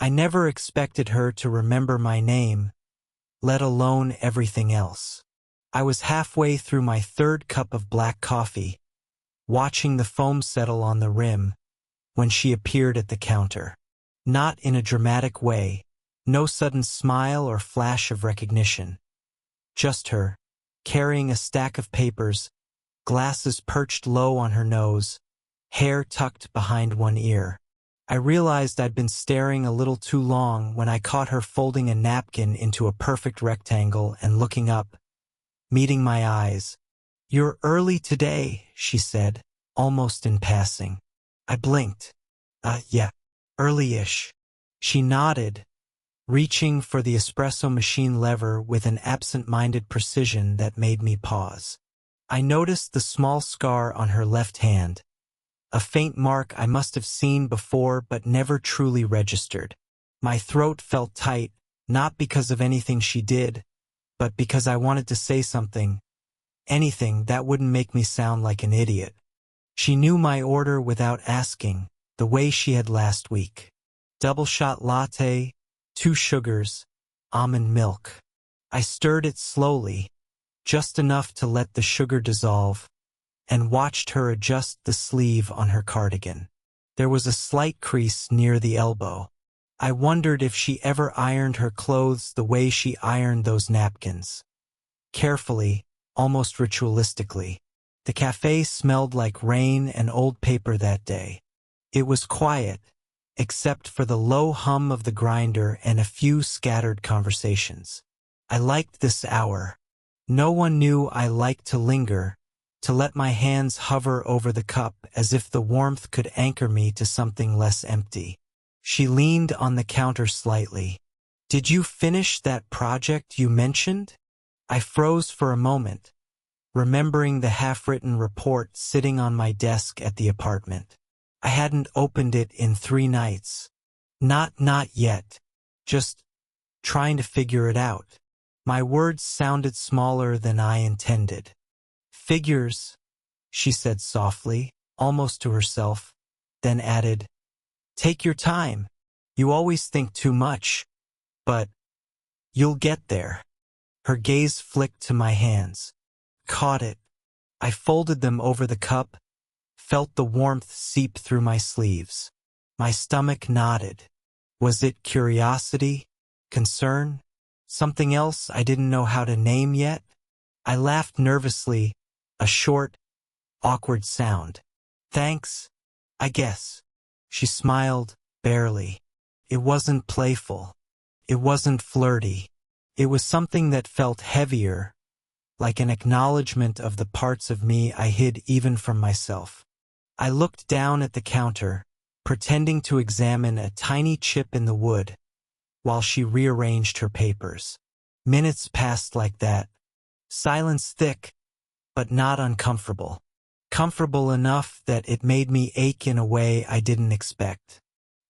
I never expected her to remember my name, let alone everything else. I was halfway through my third cup of black coffee, watching the foam settle on the rim, when she appeared at the counter. Not in a dramatic way, no sudden smile or flash of recognition. Just her, carrying a stack of papers, glasses perched low on her nose, hair tucked behind one ear. I realized I'd been staring a little too long when I caught her folding a napkin into a perfect rectangle and looking up, meeting my eyes. "You're early today," she said, almost in passing. I blinked. Yeah, early-ish." She nodded, reaching for the espresso machine lever with an absent-minded precision that made me pause. I noticed the small scar on her left hand, a faint mark I must have seen before but never truly registered. My throat felt tight, not because of anything she did, but because I wanted to say something, anything that wouldn't make me sound like an idiot. She knew my order without asking, the way she had last week. Double shot latte, 2 sugars, almond milk. I stirred it slowly, just enough to let the sugar dissolve, and watched her adjust the sleeve on her cardigan. There was a slight crease near the elbow. I wondered if she ever ironed her clothes the way she ironed those napkins. Carefully, almost ritualistically. The cafe smelled like rain and old paper that day. It was quiet, except for the low hum of the grinder and a few scattered conversations. I liked this hour. No one knew I liked to linger, to let my hands hover over the cup as if the warmth could anchor me to something less empty. She leaned on the counter slightly. "Did you finish that project you mentioned?" I froze for a moment, remembering the half-written report sitting on my desk at the apartment. I hadn't opened it in 3 nights. Not yet. Just trying to figure it out. My words sounded smaller than I intended. "Figures," she said softly, almost to herself, then added, "Take your time. You always think too much. But you'll get there." Her gaze flicked to my hands. Caught it. I folded them over the cup, felt the warmth seep through my sleeves. My stomach nodded. Was it curiosity? Concern? Something else I didn't know how to name yet? I laughed nervously, a short, awkward sound. "Thanks, I guess." She smiled, barely. It wasn't playful. It wasn't flirty. It was something that felt heavier, like an acknowledgement of the parts of me I hid even from myself. I looked down at the counter, pretending to examine a tiny chip in the wood, while she rearranged her papers. Minutes passed like that. Silence thick, but not uncomfortable. Comfortable enough that it made me ache in a way I didn't expect.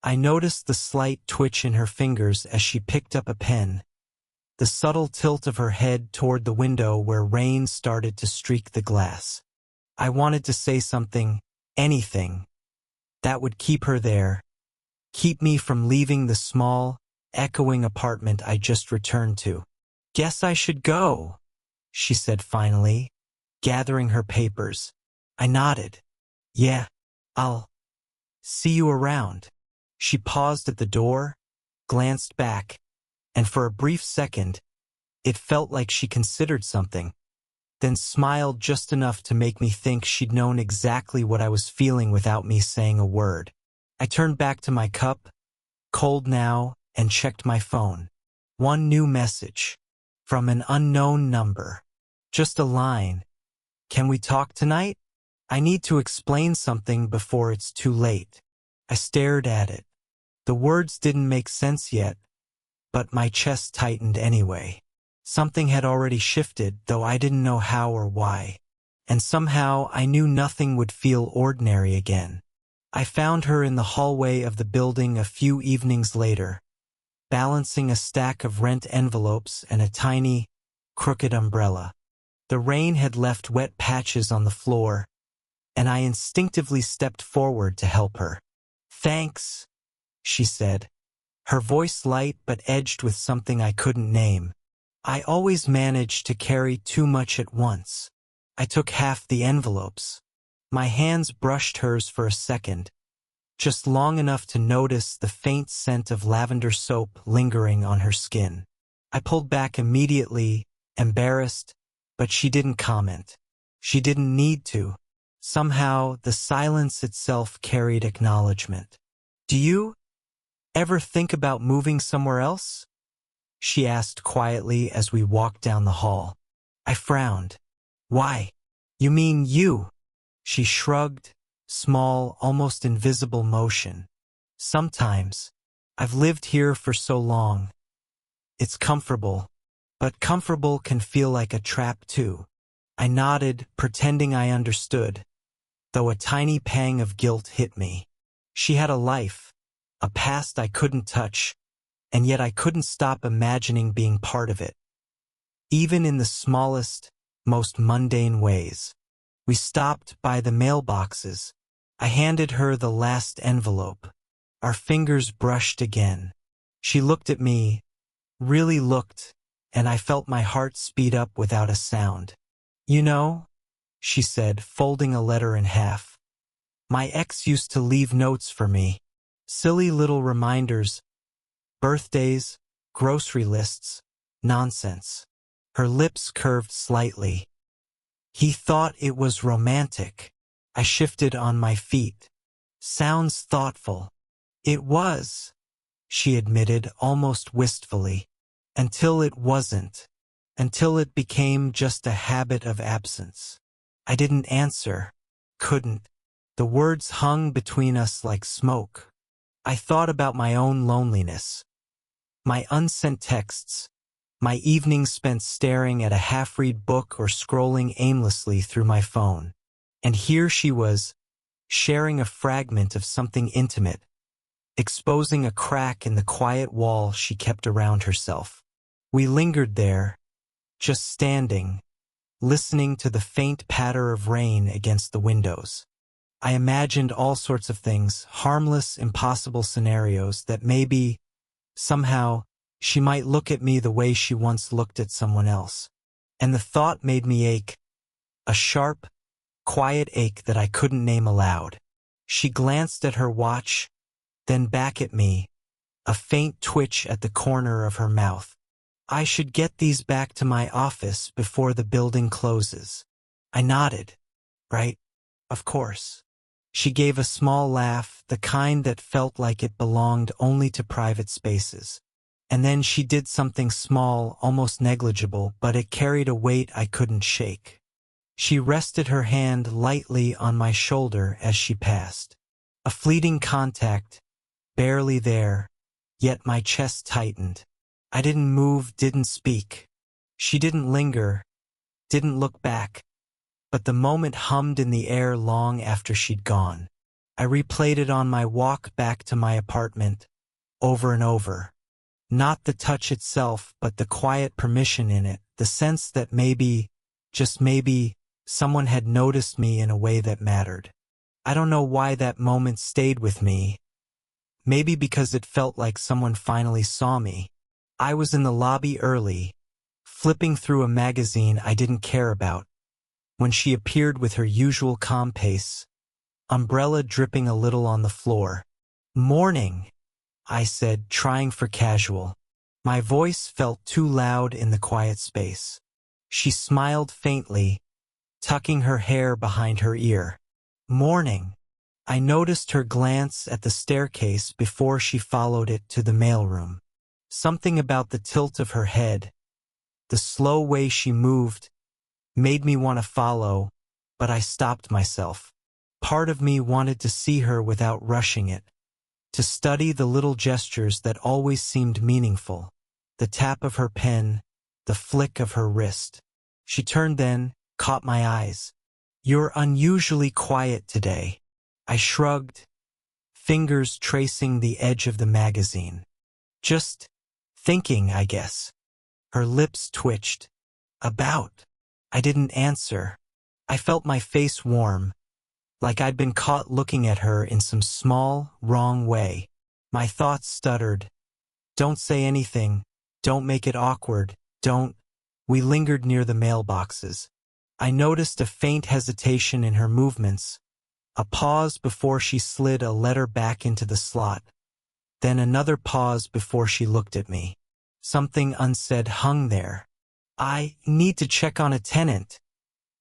I noticed the slight twitch in her fingers as she picked up a pen, the subtle tilt of her head toward the window where rain started to streak the glass. I wanted to say something, anything, that would keep her there, keep me from leaving the small, echoing apartment I just returned to. "Guess I should go," she said finally, gathering her papers. I nodded. "Yeah, I'll see you around." She paused at the door, glanced back, and for a brief second, it felt like she considered something, then smiled just enough to make me think she'd known exactly what I was feeling without me saying a word. I turned back to my cup, cold now, and checked my phone. One new message, from an unknown number. Just a line. "Can we talk tonight? I need to explain something before it's too late." I stared at it. The words didn't make sense yet, but my chest tightened anyway. Something had already shifted, though I didn't know how or why. And somehow I knew nothing would feel ordinary again. I found her in the hallway of the building a few evenings later, balancing a stack of rent envelopes and a tiny, crooked umbrella. The rain had left wet patches on the floor, and I instinctively stepped forward to help her. "Thanks," she said, her voice light but edged with something I couldn't name. I always managed to carry too much at once. I took half the envelopes. My hands brushed hers for a second, just long enough to notice the faint scent of lavender soap lingering on her skin. I pulled back immediately, embarrassed, but she didn't comment. She didn't need to. Somehow, the silence itself carried acknowledgement. "Do you ever think about moving somewhere else?" she asked quietly as we walked down the hall. I frowned. "Why? You mean you?" She shrugged, small, almost invisible motion. "Sometimes. I've lived here for so long. It's comfortable, but comfortable can feel like a trap too." I nodded, pretending I understood, though a tiny pang of guilt hit me. She had a life, a past I couldn't touch, and yet I couldn't stop imagining being part of it, even in the smallest, most mundane ways. We stopped by the mailboxes. I handed her the last envelope. Our fingers brushed again. She looked at me, really looked, and I felt my heart speed up without a sound. "You know," she said, folding a letter in half, "my ex used to leave notes for me. Silly little reminders, birthdays, grocery lists, nonsense." Her lips curved slightly. "He thought it was romantic." I shifted on my feet. "Sounds thoughtful." "It was," she admitted almost wistfully. "Until it wasn't. Until it became just a habit of absence." I didn't answer. Couldn't. The words hung between us like smoke. I thought about my own loneliness, my unsent texts, my evenings spent staring at a half-read book or scrolling aimlessly through my phone. And here she was, sharing a fragment of something intimate, exposing a crack in the quiet wall she kept around herself. We lingered there, just standing, listening to the faint patter of rain against the windows. I imagined all sorts of things, harmless, impossible scenarios that maybe, somehow, she might look at me the way she once looked at someone else. And the thought made me ache, a sharp, quiet ache that I couldn't name aloud. She glanced at her watch, then back at me, a faint twitch at the corner of her mouth. "I should get these back to my office before the building closes." I nodded. "Right? Of course." She gave a small laugh, the kind that felt like it belonged only to private spaces. And then she did something small, almost negligible, but it carried a weight I couldn't shake. She rested her hand lightly on my shoulder as she passed. A fleeting contact, barely there, yet my chest tightened. I didn't move, didn't speak. She didn't linger, didn't look back. But the moment hummed in the air long after she'd gone. I replayed it on my walk back to my apartment, over and over. Not the touch itself, but the quiet permission in it, the sense that maybe, just maybe, someone had noticed me in a way that mattered. I don't know why that moment stayed with me. Maybe because it felt like someone finally saw me. I was in the lobby early, flipping through a magazine I didn't care about, when she appeared with her usual calm pace, umbrella dripping a little on the floor. "Morning," I said, trying for casual. My voice felt too loud in the quiet space. She smiled faintly, tucking her hair behind her ear. "Morning." I noticed her glance at the staircase before she followed it to the mailroom. Something about the tilt of her head, the slow way she moved, made me want to follow, but I stopped myself. Part of me wanted to see her without rushing it, to study the little gestures that always seemed meaningful, the tap of her pen, the flick of her wrist. She turned then, caught my eyes. "You're unusually quiet today." I shrugged, fingers tracing the edge of the magazine. "Just thinking, I guess." Her lips twitched. "About?" I didn't answer. I felt my face warm, like I'd been caught looking at her in some small, wrong way. My thoughts stuttered. Don't say anything. Don't make it awkward. Don't. We lingered near the mailboxes. I noticed a faint hesitation in her movements, a pause before she slid a letter back into the slot, then another pause before she looked at me. Something unsaid hung there. I need to check on a tenant,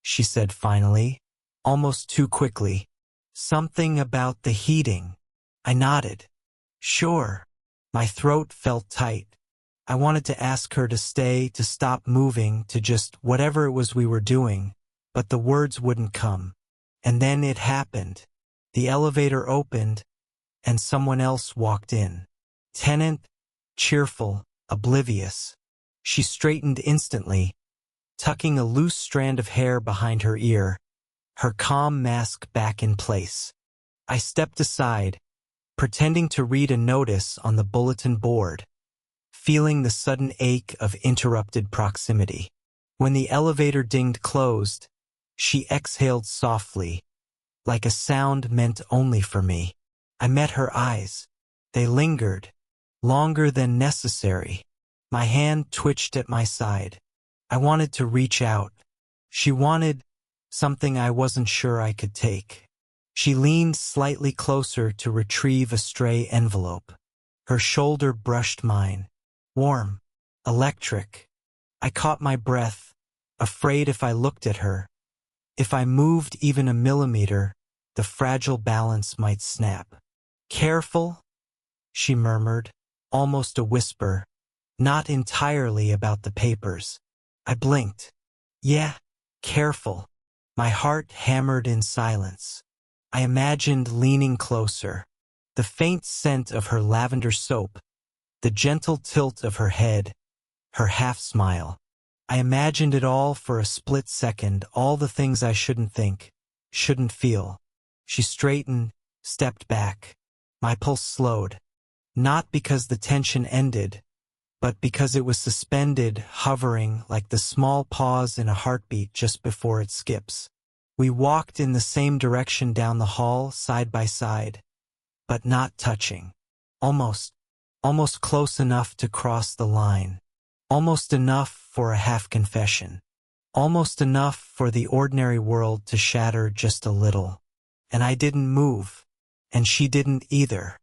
she said finally, almost too quickly. Something about the heating. I nodded. Sure. My throat felt tight. I wanted to ask her to stay, to stop moving, to just whatever it was we were doing, but the words wouldn't come. And then it happened. The elevator opened, and someone else walked in. Tenant, cheerful, oblivious. She straightened instantly, tucking a loose strand of hair behind her ear, her calm mask back in place. I stepped aside, pretending to read a notice on the bulletin board, feeling the sudden ache of interrupted proximity. When the elevator dinged closed, she exhaled softly, like a sound meant only for me. I met her eyes. They lingered, longer than necessary. My hand twitched at my side. I wanted to reach out. She wanted something I wasn't sure I could take. She leaned slightly closer to retrieve a stray envelope. Her shoulder brushed mine. Warm, electric. I caught my breath, afraid if I looked at her, if I moved even a millimeter, the fragile balance might snap. Careful, she murmured, almost a whisper, not entirely about the papers. I blinked. Yeah, careful. My heart hammered in silence. I imagined leaning closer, the faint scent of her lavender soap, the gentle tilt of her head, her half-smile. I imagined it all for a split second, all the things I shouldn't think, shouldn't feel. She straightened, stepped back. My pulse slowed, not because the tension ended, but because it was suspended, hovering like the small pause in a heartbeat just before it skips. We walked in the same direction down the hall, side by side, but not touching. Almost close enough to cross the line. Almost enough for a half-confession. Almost enough for the ordinary world to shatter just a little. And I didn't move, and she didn't either.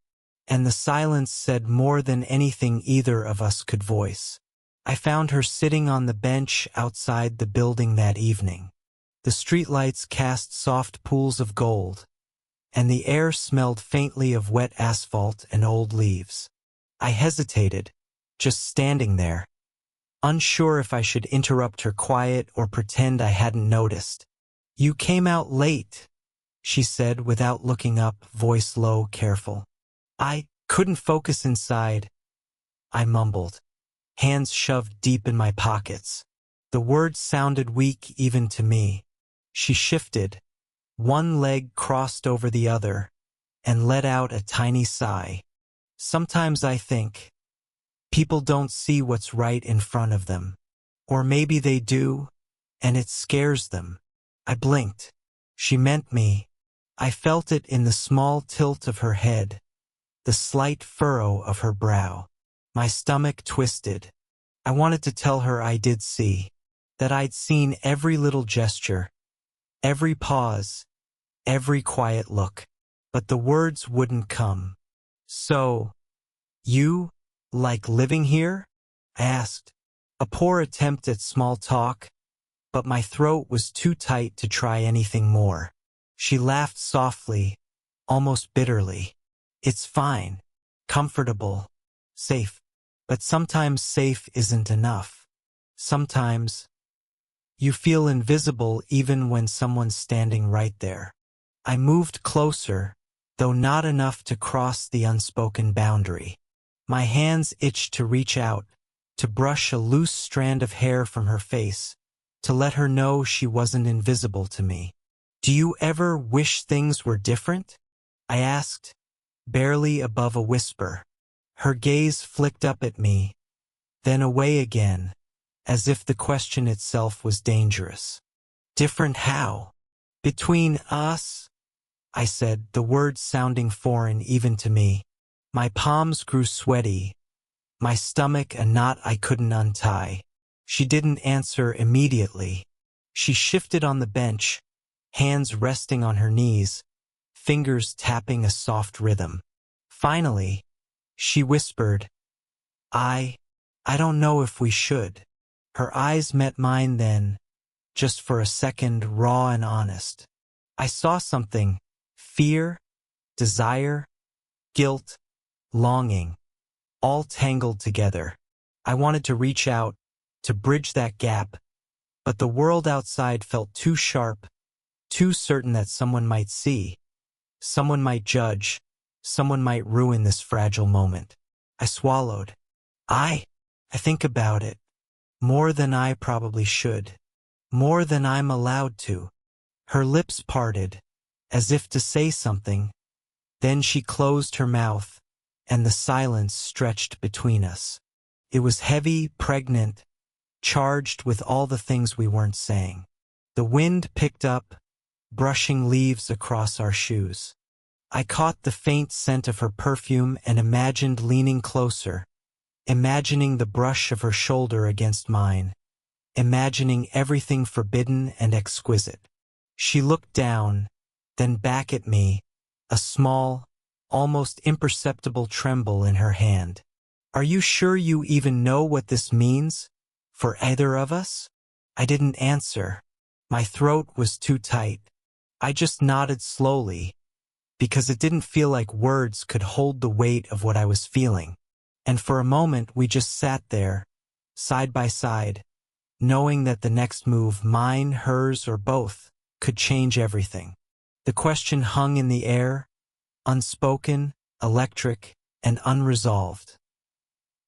And the silence said more than anything either of us could voice. I found her sitting on the bench outside the building that evening. The streetlights cast soft pools of gold, and the air smelled faintly of wet asphalt and old leaves. I hesitated, just standing there, unsure if I should interrupt her quiet or pretend I hadn't noticed. You came out late, she said without looking up, voice low, careful. I couldn't focus inside, I mumbled, hands shoved deep in my pockets. The words sounded weak even to me. She shifted, one leg crossed over the other, and let out a tiny sigh. Sometimes I think, people don't see what's right in front of them. Or maybe they do, and it scares them. I blinked. She meant me. I felt it in the small tilt of her head, the slight furrow of her brow. My stomach twisted. I wanted to tell her I did see, that I'd seen every little gesture, every pause, every quiet look. But the words wouldn't come. So, you like living here? I asked. A poor attempt at small talk, but my throat was too tight to try anything more. She laughed softly, almost bitterly. It's fine, comfortable, safe. But sometimes safe isn't enough. Sometimes you feel invisible even when someone's standing right there. I moved closer, though not enough to cross the unspoken boundary. My hands itched to reach out, to brush a loose strand of hair from her face, to let her know she wasn't invisible to me. Do you ever wish things were different? I asked, barely above a whisper. Her gaze flicked up at me, then away again, as if the question itself was dangerous. Different how? Between us? I said, the words sounding foreign even to me. My palms grew sweaty, my stomach a knot I couldn't untie. She didn't answer immediately. She shifted on the bench, hands resting on her knees, fingers tapping a soft rhythm. Finally, she whispered, I don't know if we should. Her eyes met mine then, just for a second, raw and honest. I saw something, fear, desire, guilt, longing, all tangled together. I wanted to reach out, to bridge that gap, but the world outside felt too sharp, too certain that someone might see, someone might judge, someone might ruin this fragile moment. I swallowed. I think about it, more than I probably should, more than I'm allowed to. Her lips parted, as if to say something, then she closed her mouth, and the silence stretched between us. It was heavy, pregnant, charged with all the things we weren't saying. The wind picked up, brushing leaves across our shoes. I caught the faint scent of her perfume and imagined leaning closer, imagining the brush of her shoulder against mine, imagining everything forbidden and exquisite. She looked down, then back at me, a small, almost imperceptible tremble in her hand. Are you sure you even know what this means? For either of us? I didn't answer. My throat was too tight. I just nodded slowly, because it didn't feel like words could hold the weight of what I was feeling. And for a moment we just sat there, side by side, knowing that the next move, mine, hers, or both, could change everything. The question hung in the air, unspoken, electric, and unresolved.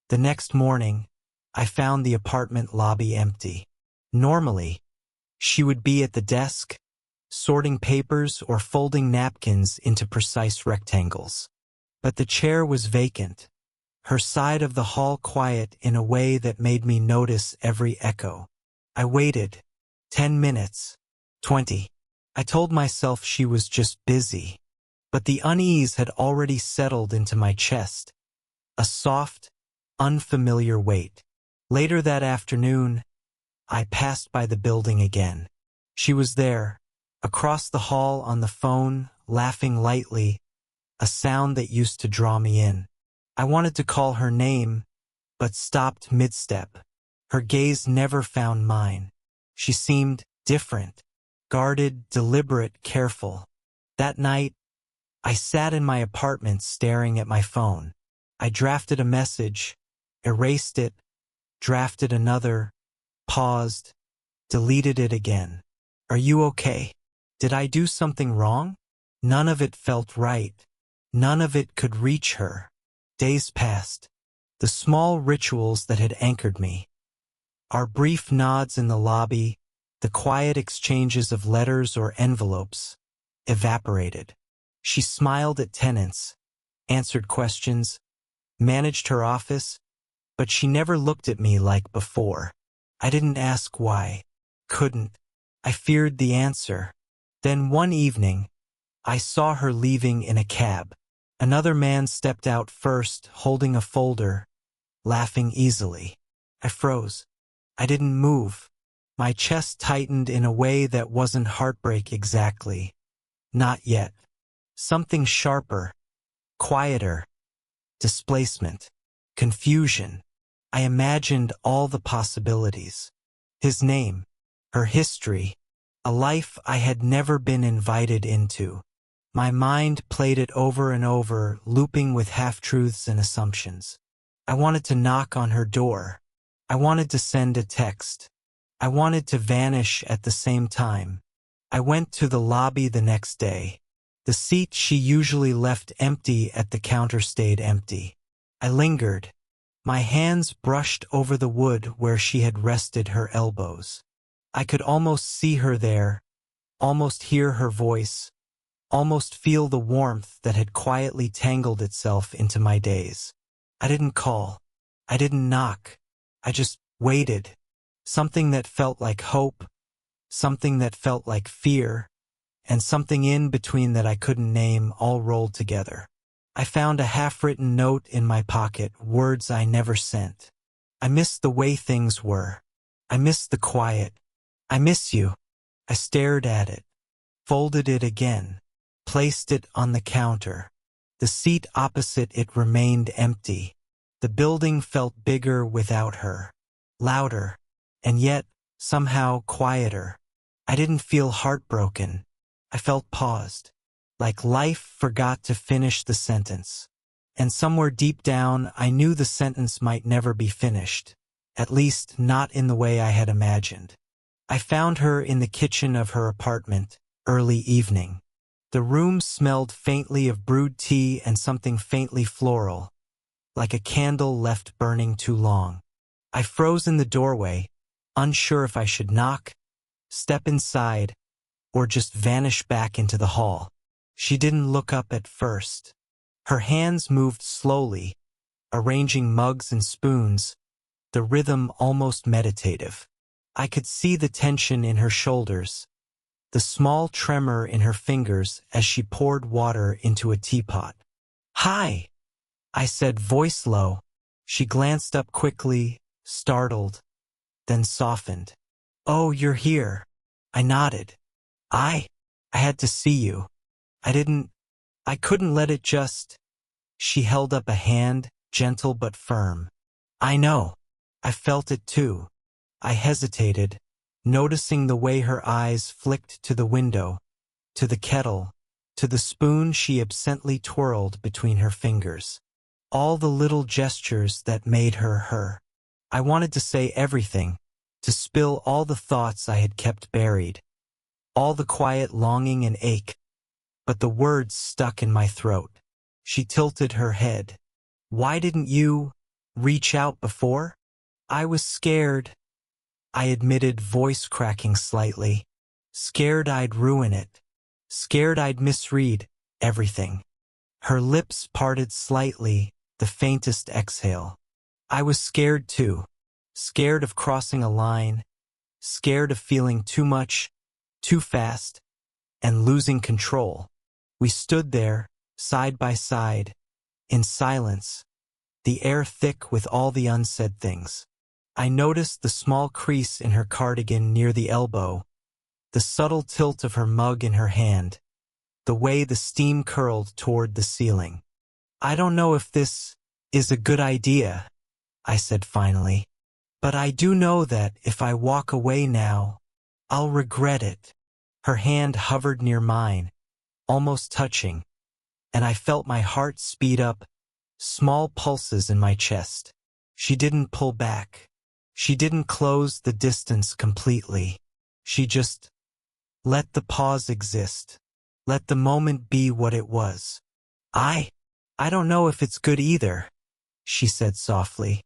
The next morning, I found the apartment lobby empty. Normally, she would be at the desk, sorting papers or folding napkins into precise rectangles. But the chair was vacant, her side of the hall quiet in a way that made me notice every echo. I waited. 10 minutes. 20. I told myself she was just busy. But the unease had already settled into my chest. A soft, unfamiliar weight. Later that afternoon, I passed by the building again. She was there, across the hall on the phone, laughing lightly, a sound that used to draw me in. I wanted to call her name, but stopped mid-step. Her gaze never found mine. She seemed different, guarded, deliberate, careful. That night, I sat in my apartment staring at my phone. I drafted a message, erased it, drafted another, paused, deleted it again. Are you okay? Did I do something wrong? None of it felt right. None of it could reach her. Days passed. The small rituals that had anchored me. Our brief nods in the lobby, the quiet exchanges of letters or envelopes, evaporated. She smiled at tenants, answered questions, managed her office, but she never looked at me like before. I didn't ask why. Couldn't. I feared the answer. Then one evening, I saw her leaving in a cab. Another man stepped out first, holding a folder, laughing easily. I froze. I didn't move. My chest tightened in a way that wasn't heartbreak exactly. Not yet. Something sharper, quieter, displacement, confusion. I imagined all the possibilities. His name, her history, a life I had never been invited into. My mind played it over and over, looping with half-truths and assumptions. I wanted to knock on her door. I wanted to send a text. I wanted to vanish at the same time. I went to the lobby the next day. The seat she usually left empty at the counter stayed empty. I lingered. My hands brushed over the wood where she had rested her elbows. I could almost see her there, almost hear her voice, almost feel the warmth that had quietly tangled itself into my days. I didn't call. I didn't knock. I just waited. Something that felt like hope, something that felt like fear, and something in between that I couldn't name, all rolled together. I found a half-written note in my pocket, words I never sent. I miss the way things were. I miss the quiet. I miss you. I stared at it, folded it again, placed it on the counter. The seat opposite it remained empty. The building felt bigger without her, louder, and yet, somehow, quieter. I didn't feel heartbroken. I felt paused, like life forgot to finish the sentence. And somewhere deep down, I knew the sentence might never be finished, at least not in the way I had imagined. I found her in the kitchen of her apartment, early evening. The room smelled faintly of brewed tea and something faintly floral, like a candle left burning too long. I froze in the doorway, unsure if I should knock, step inside, or just vanish back into the hall. She didn't look up at first. Her hands moved slowly, arranging mugs and spoons, the rhythm almost meditative. I could see the tension in her shoulders, the small tremor in her fingers as she poured water into a teapot. "Hi," I said, voice low. She glanced up quickly, startled, then softened. "Oh, you're here." I nodded. I had to see you. I couldn't let it just." She held up a hand, gentle but firm. "I know. I felt it too." I hesitated, noticing the way her eyes flicked to the window, to the kettle, to the spoon she absently twirled between her fingers. All the little gestures that made her her. I wanted to say everything, to spill all the thoughts I had kept buried, all the quiet longing and ache, but the words stuck in my throat. She tilted her head. "Why didn't you reach out before?" "I was scared," I admitted, voice cracking slightly. "Scared I'd ruin it. Scared I'd misread everything." Her lips parted slightly, the faintest exhale. "I was scared too. Scared of crossing a line, scared of feeling too much, too fast, and losing control." We stood there, side by side, in silence, the air thick with all the unsaid things. I noticed the small crease in her cardigan near the elbow, the subtle tilt of her mug in her hand, the way the steam curled toward the ceiling. "I don't know if this is a good idea," I said finally, "but I do know that if I walk away now, I'll regret it." Her hand hovered near mine, almost touching, and I felt my heart speed up, small pulses in my chest. She didn't pull back. She didn't close the distance completely. She just let the pause exist. Let the moment be what it was. I don't know if it's good either," she said softly,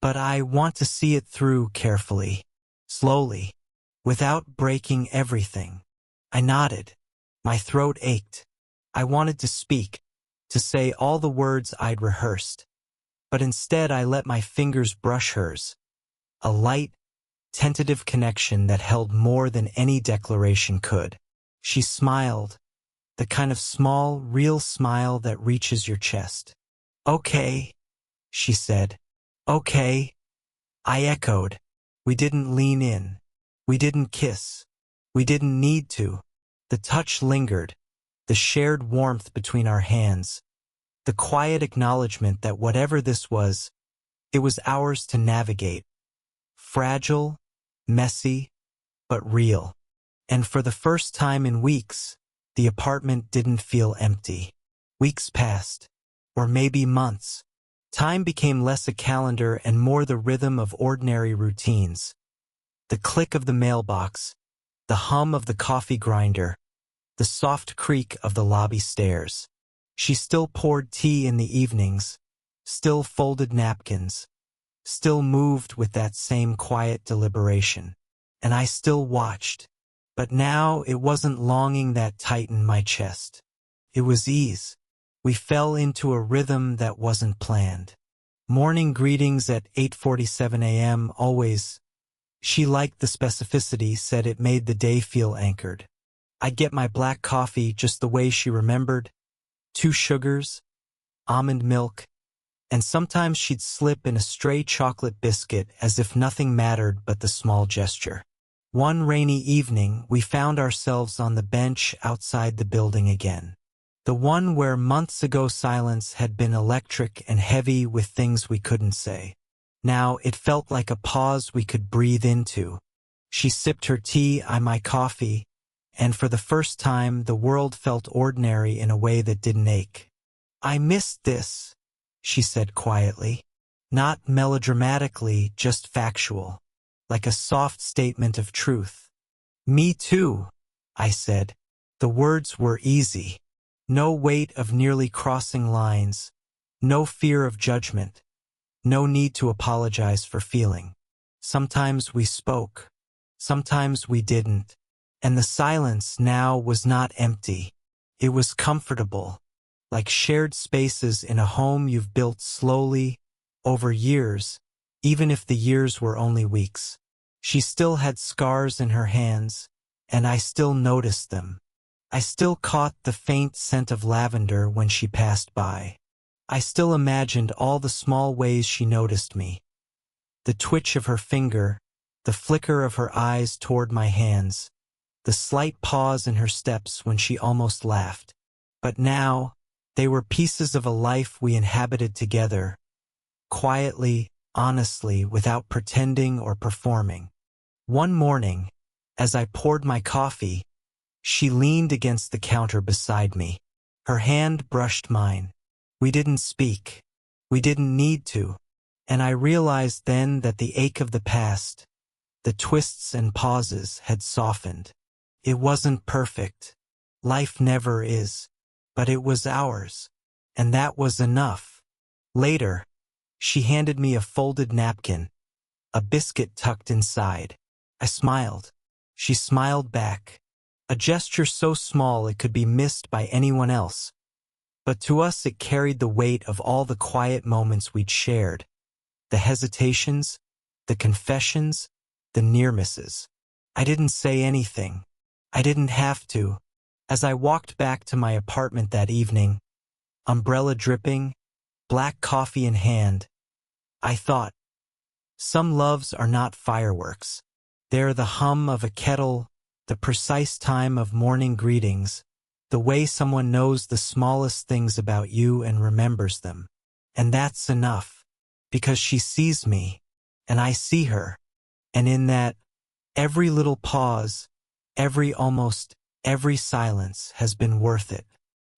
"but I want to see it through carefully, slowly, without breaking everything." I nodded. My throat ached. I wanted to speak, to say all the words I'd rehearsed, but instead I let my fingers brush hers, a light, tentative connection that held more than any declaration could. She smiled, the kind of small, real smile that reaches your chest. "Okay," she said. "Okay." I echoed. We didn't lean in. We didn't kiss. We didn't need to. The touch lingered, the shared warmth between our hands, the quiet acknowledgement that whatever this was, it was ours to navigate. Fragile, messy, but real. And for the first time in weeks, the apartment didn't feel empty. Weeks passed, or maybe months. Time became less a calendar and more the rhythm of ordinary routines. The click of the mailbox, the hum of the coffee grinder, the soft creak of the lobby stairs. She still poured tea in the evenings, still folded napkins, still moved with that same quiet deliberation. And I still watched. But now it wasn't longing that tightened my chest. It was ease. We fell into a rhythm that wasn't planned. Morning greetings at 8:47 a.m. always. She liked the specificity, said it made the day feel anchored. I'd get my black coffee just the way she remembered. 2 sugars, almond milk, and sometimes she'd slip in a stray chocolate biscuit as if nothing mattered but the small gesture. One rainy evening, we found ourselves on the bench outside the building again. The one where months ago silence had been electric and heavy with things we couldn't say. Now it felt like a pause we could breathe into. She sipped her tea, I my coffee, and for the first time the world felt ordinary in a way that didn't ache. "I missed this," she said quietly. Not melodramatically, just factual, like a soft statement of truth. "Me too," I said. The words were easy. No weight of nearly crossing lines, no fear of judgment, no need to apologize for feeling. Sometimes we spoke, sometimes we didn't, and the silence now was not empty. It was comfortable, like shared spaces in a home you've built slowly, over years, even if the years were only weeks. She still had scars in her hands, and I still noticed them. I still caught the faint scent of lavender when she passed by. I still imagined all the small ways she noticed me. The twitch of her finger, the flicker of her eyes toward my hands, the slight pause in her steps when she almost laughed. But now, they were pieces of a life we inhabited together, quietly, honestly, without pretending or performing. One morning, as I poured my coffee, she leaned against the counter beside me. Her hand brushed mine. We didn't speak. We didn't need to. And I realized then that the ache of the past, the twists and pauses, had softened. It wasn't perfect. Life never is. But it was ours. And that was enough. Later, she handed me a folded napkin, a biscuit tucked inside. I smiled. She smiled back. A gesture so small it could be missed by anyone else. But to us it carried the weight of all the quiet moments we'd shared. The hesitations, the confessions, the near misses. I didn't say anything. I didn't have to. As I walked back to my apartment that evening, umbrella dripping, black coffee in hand, I thought, some loves are not fireworks. They're the hum of a kettle, the precise time of morning greetings, the way someone knows the smallest things about you and remembers them. And that's enough, because she sees me, and I see her, and in that, every little pause, almost every silence has been worth it.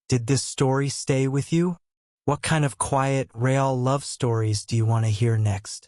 Did this story stay with you? What kind of quiet, real love stories do you want to hear next?